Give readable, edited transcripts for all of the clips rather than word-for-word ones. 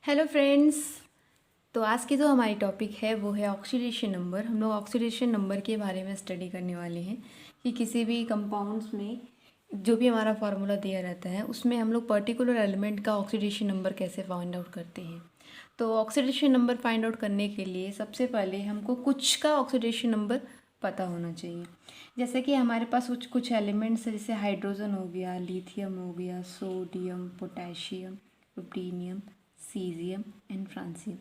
Hello friends. तो आज की जो हमारी टॉपिक है वो है ऑक्सीडेशन नंबर। हम लोग ऑक्सीडेशन नंबर के बारे में स्टडी करने वाले हैं कि किसी भी कंपाउंड्स में जो भी हमारा फार्मूला दिया रहता है उसमें हम लोग पर्टिकुलर एलिमेंट का ऑक्सीडेशन नंबर कैसे फाइंड आउट करते हैं। तो ऑक्सीडेशन नंबर फाइंड आउट करने के लिए सबसे पहले हमको कुछ का ऑक्सीडेशन नंबर पता होना चाहिए। जैसे कि हमारे पास कुछ कुछ एलिमेंट्स है, जैसे हाइड्रोजन हो गया, लिथियम हो गया, sodium, potassium, rubidium, caesium and francium.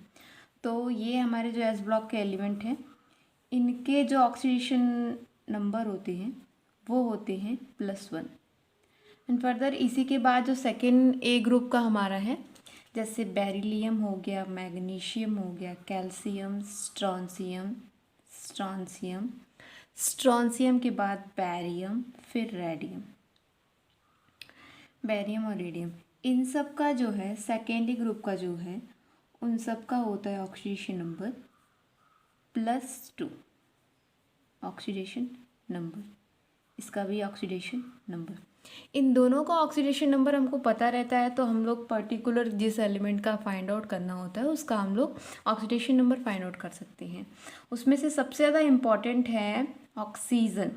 तो ये हमारे जो एस ब्लॉक के एलिमेंट हैं, इनके जो ऑक्सीडेशन नंबर होते हैं वो होते हैं +1। एंड फर्दर इसी के बाद जो सेकेंड ए ग्रुप का हमारा है, जैसे बेरिलियम हो गया, मैग्नीशियम हो गया, कैल्शियम, स्ट्रॉन्सियम स्ट्रॉन्सियम के बाद बैरियम, फिर रेडियम, बैरियम और रेडियम, इन सब का जो है सेकेंडरी ग्रुप का जो है उन सब का होता है ऑक्सीडेशन नंबर +2। ऑक्सीडेशन नंबर, इसका भी ऑक्सीडेशन नंबर। इन दोनों का ऑक्सीडेशन नंबर हमको पता रहता है तो हम लोग पर्टिकुलर जिस एलिमेंट का फाइंड आउट करना होता है उसका हम लोग ऑक्सीडेशन नंबर फाइंड आउट कर सकते हैं। उसमें से सबसे ज़्यादा इम्पॉर्टेंट है ऑक्सीजन।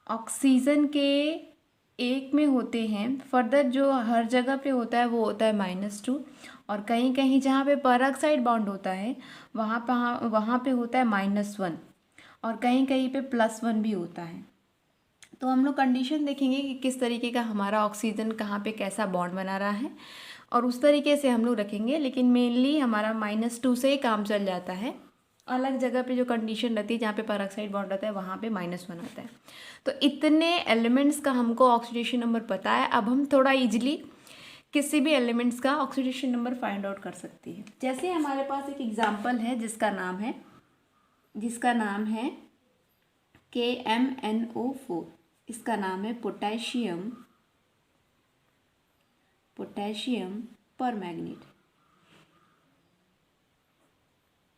ऑक्सीजन के एक में होते हैं, फर्दर जो हर जगह पे होता है वो होता है -2, और कहीं कहीं जहाँ पे पेरोक्साइड बॉन्ड होता है वहाँ पे होता है -1, और कहीं कहीं पे +1 भी होता है। तो हम लोग कंडीशन देखेंगे कि किस तरीके का हमारा ऑक्सीजन कहाँ पे कैसा बॉन्ड बना रहा है और उस तरीके से हम लोग रखेंगे, लेकिन मेनली हमारा -2 से ही काम चल जाता है। अलग जगह पे जो कंडीशन रहती है जहाँ पे पेरोक्साइड बॉन्ड रहता है वहाँ पे -1 आता है। तो इतने एलिमेंट्स का हमको ऑक्सीडेशन नंबर पता है। अब हम थोड़ा इजीली किसी भी एलिमेंट्स का ऑक्सीडेशन नंबर फाइंड आउट कर सकते हैं। जैसे हमारे पास एक एग्जांपल है जिसका नाम है KMnO4। इसका नाम है पोटेशियम परमैंगनेट।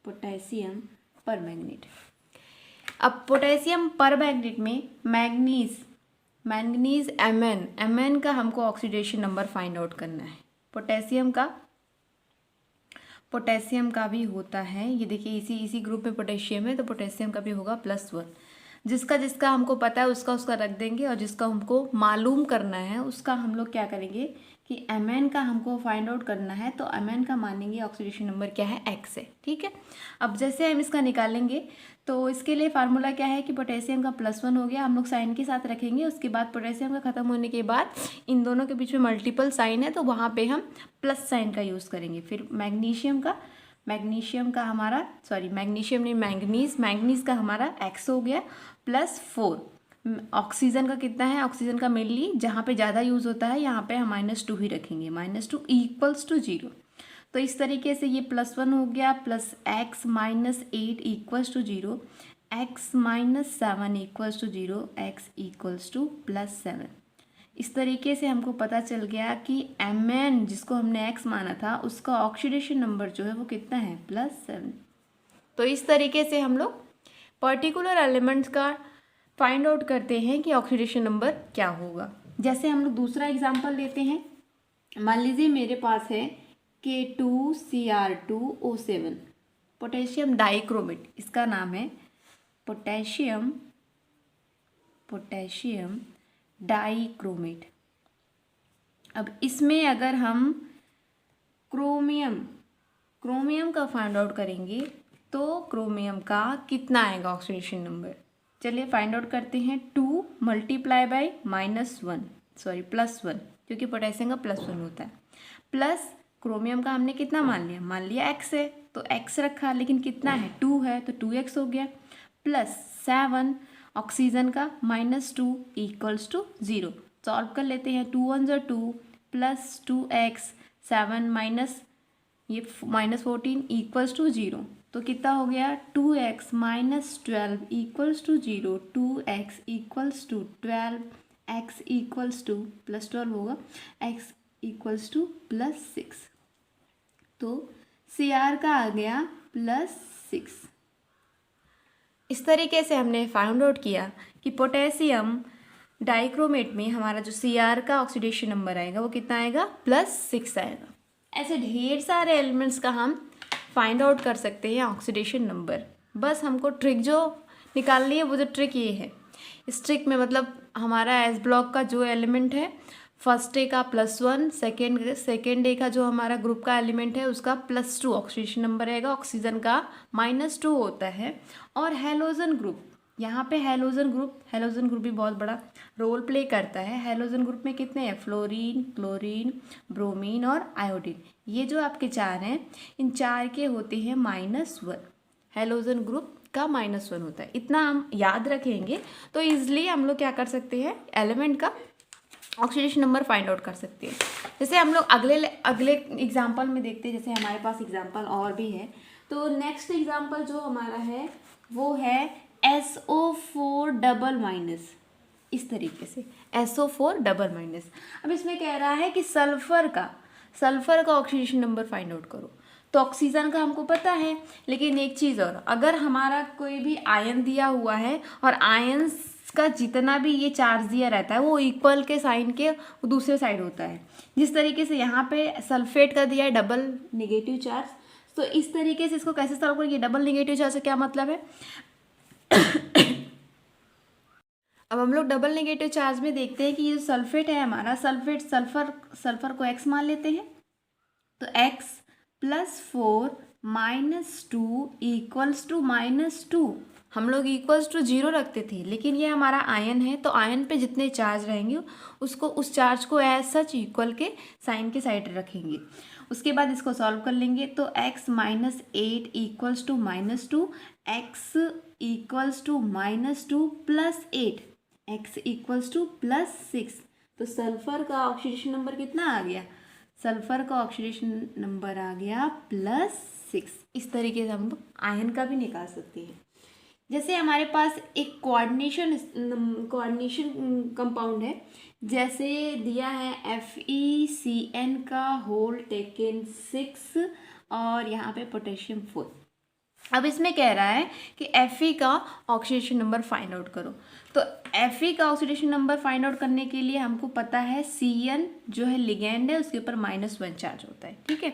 Potassium permanganate. अब पोटेशियम परमैंगनेट में मैंगनीज Mn का हमको ऑक्सीडेशन नंबर फाइंड आउट करना है। पोटेशियम का भी होता है, ये देखिए इसी ग्रुप में पोटेशियम है तो पोटेशियम का भी होगा +1। जिसका हमको पता है उसका रख देंगे, और जिसका हमको मालूम करना है उसका हम लोग क्या करेंगे कि Mn का हमको फाइंड आउट करना है तो Mn का मानेंगे ऑक्सीडेशन नंबर क्या है, X है। ठीक है, अब जैसे हम इसका निकालेंगे तो इसके लिए फार्मूला क्या है कि पोटेशियम का +1 हो गया, हम लोग साइन के साथ रखेंगे। उसके बाद पोटेशियम का ख़त्म होने के बाद इन दोनों के बीच में मल्टीपल साइन है तो वहाँ पे हम प्लस साइन का यूज़ करेंगे। फिर मैग्नीशियम का हमारा मैंगनीज का हमारा X हो गया +4। ऑक्सीजन का कितना है, ऑक्सीजन का मेनली जहाँ पे ज़्यादा यूज़ होता है यहाँ पे हम -2 ही रखेंगे, -2 = 0। तो इस तरीके से ये +1 हो गया, +X - 8 = 0, X - 7 = 0, X = +7। इस तरीके से हमको पता चल गया कि Mn जिसको हमने X माना था उसका ऑक्सीडेशन नंबर जो है वो कितना है, +7। तो इस तरीके से हम लोग पर्टिकुलर एलिमेंट्स का फाइंड आउट करते हैं कि ऑक्सीडेशन नंबर क्या होगा। जैसे हम लोग दूसरा एग्जांपल लेते हैं। मान लीजिए मेरे पास है K2Cr2O7 पोटेशियम डाइक्रोमेट। इसका नाम है पोटेशियम डाइक्रोमेट। अब इसमें अगर हम क्रोमियम का फाइंड आउट करेंगे तो क्रोमियम का कितना आएगा ऑक्सीडेशन नंबर, चलिए फाइंड आउट करते हैं। 2 × +1 क्योंकि पोटेशियम का +1 होता है, प्लस क्रोमियम का हमने कितना मान लिया X है तो X रखा, लेकिन कितना है 2 है तो 2X हो गया, +7 ऑक्सीजन का -2 = 0। सॉल्व कर लेते हैं, 2 × 1 = 2 + 2X 7 माइनस ये -14 = 0। तो कितना हो गया, 2X - 12 = 0, 2X = 12, X = +12 होगा, X = +6। तो Cr का आ गया +6। इस तरीके से हमने फाइंड आउट किया कि पोटेशियम डाइक्रोमेट में हमारा जो Cr का ऑक्सीडेशन नंबर आएगा वो कितना आएगा, +6 आएगा। ऐसे ढेर सारे एलिमेंट्स का हम फाइंड आउट कर सकते हैं ऑक्सीडेशन नंबर। बस हमको ट्रिक जो निकालनी है वो जो ट्रिक ये है, इस ट्रिक में मतलब हमारा एस ब्लॉक का जो एलिमेंट है फर्स्ट ए का +1, सेकेंड ए का जो हमारा ग्रुप का एलिमेंट है उसका +2 ऑक्सीडेशन नंबर रहेगा, ऑक्सीजन का -2 होता है। और हैलोजन ग्रुप, यहाँ पे हैलोजन ग्रुप भी बहुत बड़ा रोल प्ले करता है। हैलोजन ग्रुप में कितने हैं, फ्लोरीन, क्लोरीन, ब्रोमीन और आयोडीन, ये जो आपके चार हैं इन चार के होते हैं -1। हैलोजन ग्रुप का -1 होता है। इतना हम याद रखेंगे तो ईजिली हम लोग क्या कर सकते हैं, एलिमेंट का ऑक्सीडेशन नंबर फाइंड आउट कर सकते हैं। जैसे हम लोग अगले एग्जाम्पल में देखते हैं, जैसे हमारे पास एग्जाम्पल और भी है। तो नेक्स्ट एग्जाम्पल जो हमारा है वो है SO4 इस तरीके से SO4 अब इसमें कह रहा है कि सल्फर का ऑक्सीडेशन नंबर फाइंड आउट करो। तो ऑक्सीजन का हमको पता है, लेकिन एक चीज़ और, अगर हमारा कोई भी आयन दिया हुआ है और आयंस का जितना भी ये चार्ज दिया रहता है वो इक्वल के साइन के दूसरे साइड होता है। जिस तरीके से यहाँ पे सल्फेट का दिया है डबल नेगेटिव चार्ज, तो इस तरीके से इसको कैसे सॉल्व करेंगे, डबल नेगेटिव चार्ज से क्या मतलब है अब हम लोग डबल नेगेटिव चार्ज में देखते हैं कि ये सल्फेट है हमारा, सल्फर को x मान लेते हैं। तो x +4 -2 इक्वल्स टू -2, हम लोग इक्वल्स टू 0 रखते थे, लेकिन ये हमारा आयन है तो आयन पे जितने चार्ज रहेंगे उसको उस चार्ज को एज सच इक्वल के साइन के साइड रखेंगे। उसके बाद इसको सॉल्व कर लेंगे तो x -8 equals to -2, x equals to -2 +8, x equals to +6। तो सल्फर का ऑक्सीडेशन नंबर कितना आ गया, सल्फर का ऑक्सीडेशन नंबर आ गया +6। इस तरीके से हम लोग आयन का भी निकाल सकते हैं। जैसे हमारे पास एक कोऑर्डिनेशन कंपाउंड है, जैसे दिया है FeCN का होल टेकन 6 और यहाँ पे पोटेशियम 4। अब इसमें कह रहा है कि Fe का ऑक्सीडेशन नंबर फाइंड आउट करो। तो Fe का ऑक्सीडेशन नंबर फाइंड आउट करने के लिए हमको पता है Cn जो है लिगेंड है उसके ऊपर -1 चार्ज होता है, ठीक है,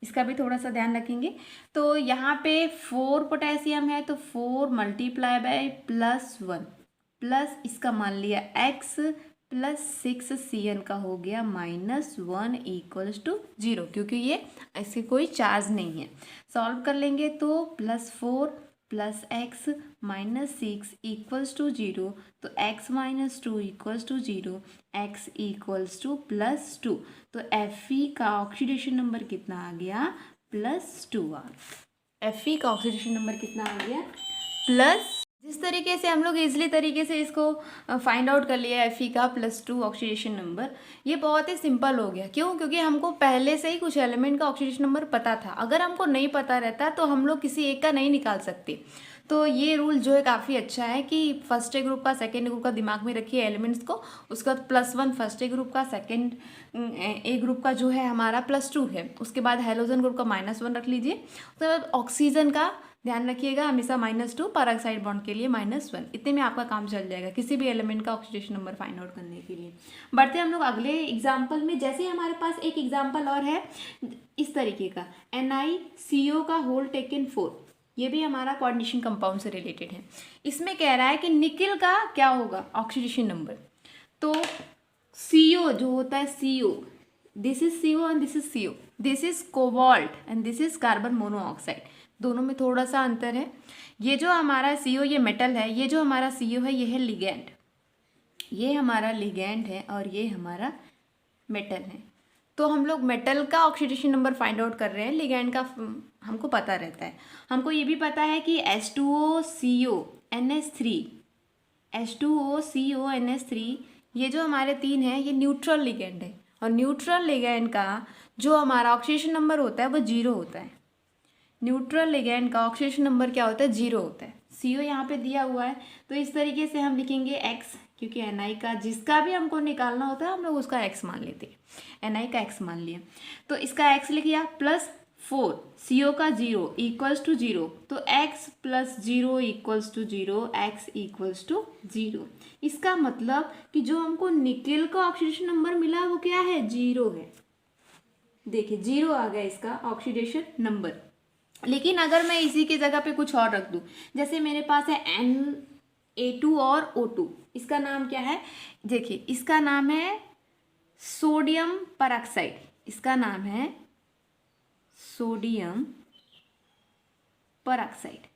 इसका भी थोड़ा सा ध्यान रखेंगे। तो यहाँ पे 4 पोटेशियम है तो 4 × +1 प्लस इसका मान लिया x +6 Cn का हो गया -1 इक्वल्स टू 0, क्योंकि ये ऐसे कोई चार्ज नहीं है। सॉल्व कर लेंगे तो +4 + x -6 इक्वल्स टू 0, तो x -2 equals to 0, x equals to +2। तो Fe का ऑक्सीडेशन नंबर कितना आ गया, +2 आ गया। Fe का ऑक्सीडेशन नंबर कितना आ गया, जिस तरीके से हम लोग इजीली तरीके से इसको फाइंड आउट कर लिया Fe का +2 ऑक्सीडेशन नंबर, ये बहुत ही सिंपल हो गया। क्यों, क्योंकि हमको पहले से ही कुछ एलिमेंट का ऑक्सीडेशन नंबर पता था। अगर हमको नहीं पता रहता तो हम लोग किसी एक का नहीं निकाल सकते। तो ये रूल जो है काफ़ी अच्छा है कि फर्स्ट ए ग्रुप का सेकेंड ग्रुप का दिमाग में रखिए एलिमेंट्स को, उसका +1 फर्स्ट ए ग्रुप का, सेकेंड ए ग्रुप का जो है हमारा +2 है, उसके बाद हैलोजन ग्रुप का -1 रख लीजिए। तो ऑक्सीजन का ध्यान रखिएगा हमेशा -2, पैराक्साइड बॉन्ड के लिए -1, इतने में आपका काम चल जाएगा किसी भी एलिमेंट का ऑक्सीडेशन नंबर फाइंड आउट करने के लिए। बढ़ते हम लोग अगले एग्जाम्पल में। जैसे हमारे पास एक एग्जाम्पल और है इस तरीके का, NiCO का होल टेकन 4, ये भी हमारा कोऑर्डिनेशन कंपाउंड से रिलेटेड है। इसमें कह रहा है कि निकिल का क्या होगा ऑक्सीडेशन नंबर। तो CO जो होता है CO, this is CO and this is CO, this is cobalt and this is carbon monoxide, दोनों में थोड़ा सा अंतर है। ये जो हमारा CO ये मेटल है, ये जो हमारा CO है ये है लिगेंड, ये हमारा लिगेंड है और ये हमारा मेटल है। तो हम लोग मेटल का ऑक्सीडेशन नंबर फाइंड आउट कर रहे हैं, लिगेंड का हमको पता रहता है। हमको ये भी पता है कि H2O ये जो हमारे 3 हैं ये न्यूट्रल लिगेंड है, और न्यूट्रल लिगेंड का जो हमारा ऑक्सीडेशन नंबर होता है वो 0 होता है। न्यूट्रल लिगेंड का ऑक्सीडेशन नंबर क्या होता है, 0 होता है। CO यहाँ पे दिया हुआ है तो इस तरीके से हम लिखेंगे x, क्योंकि Ni का जिसका भी हमको निकालना होता है हम लोग उसका x मान लेते हैं। Ni का x मान लिया तो इसका x लिख दिया, +4 CO का 0 इक्वल्स टू 0, तो x +0 equals to 0, x equals to 0। इसका मतलब कि जो हमको निकेल का ऑक्सीडेशन नंबर मिला वो क्या है, 0 है। देखिए 0 आ गया इसका ऑक्सीडेशन नंबर। लेकिन अगर मैं इसी की जगह पे कुछ और रख दूं, जैसे मेरे पास है Na2 और O2, इसका नाम क्या है, देखिए इसका नाम है सोडियम परऑक्साइड, इसका नाम है सोडियम परऑक्साइड,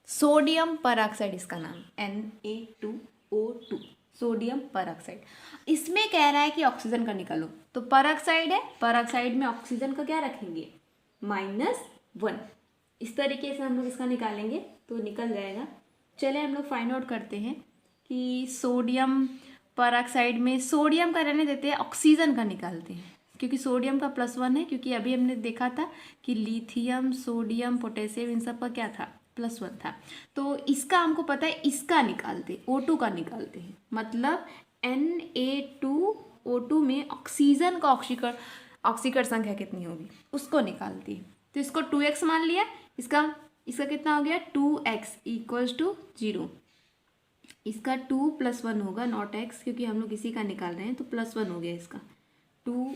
सोडियम परऑक्साइड इसका नाम Na2O2, सोडियम परऑक्साइड। इसमें कह रहा है कि ऑक्सीजन का निकालो, तो परऑक्साइड है, परऑक्साइड में ऑक्सीजन का क्या रखेंगे, -1। इस तरीके से हम लोग इसका निकालेंगे तो निकल जाएगा। चले हम लोग फाइंड आउट करते हैं कि सोडियम परऑक्साइड में सोडियम का रहने देते हैं, ऑक्सीजन का निकालते हैं, क्योंकि सोडियम का +1 है, क्योंकि अभी हमने देखा था कि लिथियम, सोडियम, पोटेशियम इन सब का क्या था, +1 था। तो इसका हमको पता है, इसका निकालते, O2 का निकालते हैं, मतलब Na2O2 में ऑक्सीजन का ऑक्सीकरण संख्या कितनी होगी उसको निकालती है। तो इसको 2x मान लिया, इसका कितना हो गया 2x = 0। इसका 2 + 1 होगा, नॉट x, क्योंकि हम लोग इसी का निकाल रहे हैं, तो +1 हो गया इसका। 2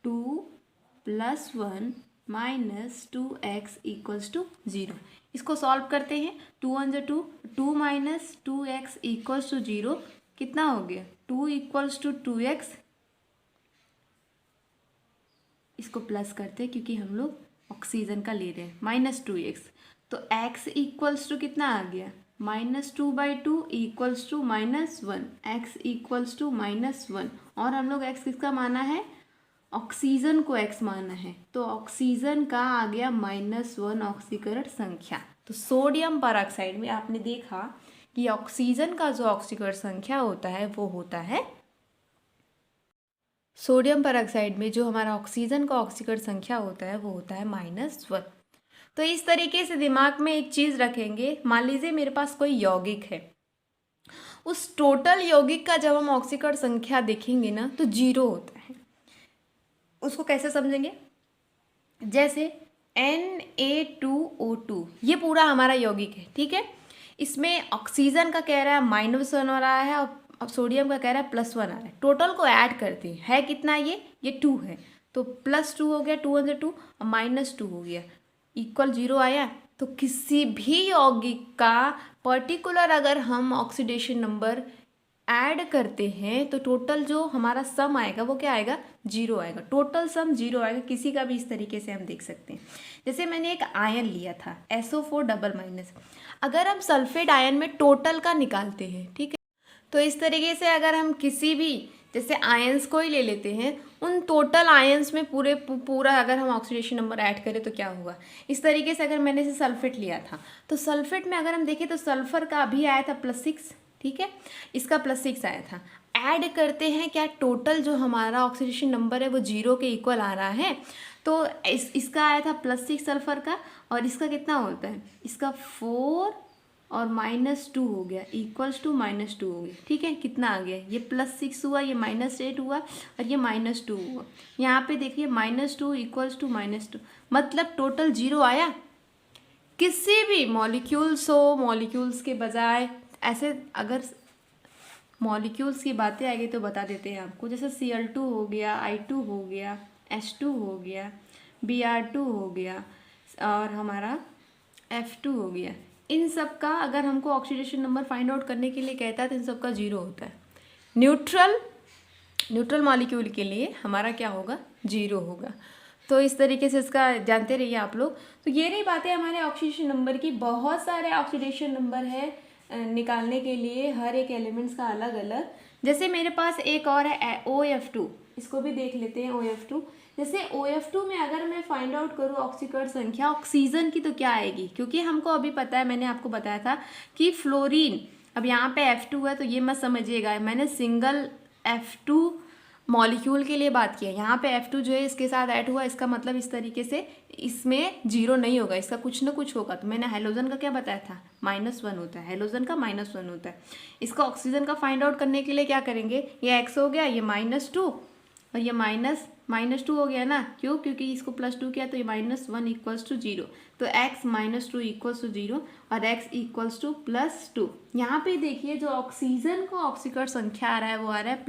+ 1 - 2x = 0। इसको सॉल्व करते हैं, 2 × 2, 2 - 2x = 0, कितना हो गया 2 = 2x। इसको प्लस करते हैं क्योंकि हम लोग ऑक्सीजन का ले रहे हैं, -2x, तो x = कितना आ गया -2/2 = -1, x = -1, और हम लोग x किसका माना है, ऑक्सीजन को x माना है, तो ऑक्सीजन का आ गया -1 ऑक्सीकरण संख्या। तो सोडियम परऑक्साइड में आपने देखा कि ऑक्सीजन का जो ऑक्सीकरण संख्या होता है वो होता है, सोडियम परऑक्साइड में जो हमारा ऑक्सीजन का ऑक्सीकरण संख्या होता है वो होता है -1। तो इस तरीके से दिमाग में एक चीज़ रखेंगे, मान लीजिए मेरे पास कोई यौगिक है, उस टोटल यौगिक का जब हम ऑक्सीकरण संख्या देखेंगे ना तो 0 होता है। उसको कैसे समझेंगे, जैसे Na2O2 ये पूरा हमारा यौगिक है, ठीक है, इसमें ऑक्सीजन का कह रहा है -1 हो रहा है, और अब सोडियम का कह रहा है +1 आ रहा है। टोटल को ऐड करते हैं, है कितना, ये 2 है, तो +2 हो गया, 2 × 2 और -2 हो गया, = 0 आया। तो किसी भी यौगिक का पर्टिकुलर अगर हम ऑक्सीडेशन नंबर ऐड करते हैं तो टोटल जो हमारा सम आएगा वो क्या आएगा, 0 आएगा, टोटल सम 0 आएगा। किसी का भी इस तरीके से हम देख सकते हैं। जैसे मैंने एक आयन लिया था SO4 अगर हम सल्फेट आयन में टोटल का निकालते हैं, ठीक है, तो इस तरीके से अगर हम किसी भी जैसे आयंस को ही ले लेते हैं, उन टोटल आयंस में पूरा अगर हम ऑक्सीडेशन नंबर ऐड करें तो क्या होगा, इस तरीके से अगर मैंने इसे सल्फेट लिया था तो सल्फेट में अगर हम देखें तो सल्फर का अभी आया था +6, ठीक है, इसका +6 आया था, ऐड करते हैं, क्या टोटल जो हमारा ऑक्सीडेशन नंबर है वो 0 के इक्वल आ रहा है। तो इसका आया था +6 सल्फर का, और इसका कितना होता है, इसका 4 और -2 हो गया, = -2 हो गया, ठीक है, कितना आ गया, ये +6 हुआ, ये -8 हुआ, और ये -2 हुआ। यहाँ पे देखिए -2 = -2, मतलब टोटल 0 आया। किसी भी मॉलिक्यूल्स हो, मॉलिक्यूल्स के बजाय ऐसे अगर मॉलिक्यूल्स की बातें आएगी तो बता देते हैं आपको, जैसे Cl2 हो गया, I2 हो गया, H2 हो गया, Br2 हो गया, और हमारा F2 हो गया, इन सब का अगर हमको ऑक्सीडेशन नंबर फाइंड आउट करने के लिए कहता है तो इन सब का 0 होता है। न्यूट्रल मॉलिक्यूल के लिए हमारा क्या होगा, 0 होगा। तो इस तरीके से इसका जानते रहिए आप लोग। तो ये रही बातें हमारे ऑक्सीडेशन नंबर की। बहुत सारे ऑक्सीडेशन नंबर है निकालने के लिए, हर एक एलिमेंट्स का अलग अलग। जैसे मेरे पास एक और है OF2, इसको भी देख लेते हैं। OF2 जैसे OF2 में अगर मैं फाइंड आउट करूँ ऑक्सीकरण संख्या ऑक्सीजन की तो क्या आएगी, क्योंकि हमको अभी पता है, मैंने आपको बताया था कि फ्लोरीन, अब यहाँ पे F2 है तो ये मत समझिएगा, मैंने सिंगल F2 मॉलिक्यूल के लिए बात किया। यहाँ पे F2 जो है इसके साथ ऐड हुआ, इसका मतलब इस तरीके से इसमें 0 नहीं होगा, इसका कुछ ना कुछ होगा। तो मैंने हेलोजन का क्या बताया था, -1 होता है, हेलोजन का -1 होता है। इसका ऑक्सीजन का फाइंड आउट करने के लिए क्या करेंगे, ये x हो गया, ये -2 और ये -2 हो गया ना, क्यों, क्योंकि इसको +2 किया तो ये -1 = 0, तो x -2 = 0 और x = +2। यहाँ पे देखिए जो ऑक्सीजन को ऑक्सीकरण संख्या आ रहा है वो आ रहा है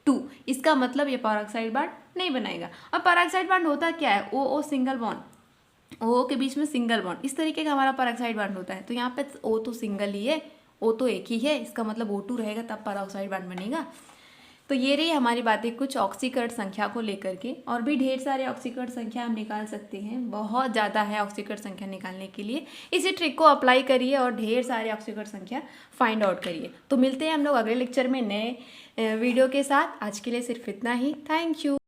2। इसका मतलब ये पैरोक्साइड बॉन्ड नहीं बनाएगा। और पैरोक्साइड बॉन्ड होता क्या है, O सिंगल बॉन्ड, O के बीच में सिंगल बॉन्ड, इस तरीके का हमारा पैरोक्साइड बॉन्ड होता है। तो यहाँ पे O तो सिंगल ही है, O तो एक ही है, इसका मतलब O2 रहेगा तब पैरोक्साइड बॉन्ड बनेगा। तो ये रही हमारी बातें कुछ ऑक्सीकरण संख्या को लेकर के। और भी ढेर सारे ऑक्सीकरण संख्या हम निकाल सकते हैं, बहुत ज़्यादा है ऑक्सीकरण संख्या निकालने के लिए। इसी ट्रिक को अप्लाई करिए और ढेर सारे ऑक्सीकरण संख्या फाइंड आउट करिए। तो मिलते हैं हम लोग अगले लेक्चर में नए वीडियो के साथ। आज के लिए सिर्फ इतना ही। Thank you.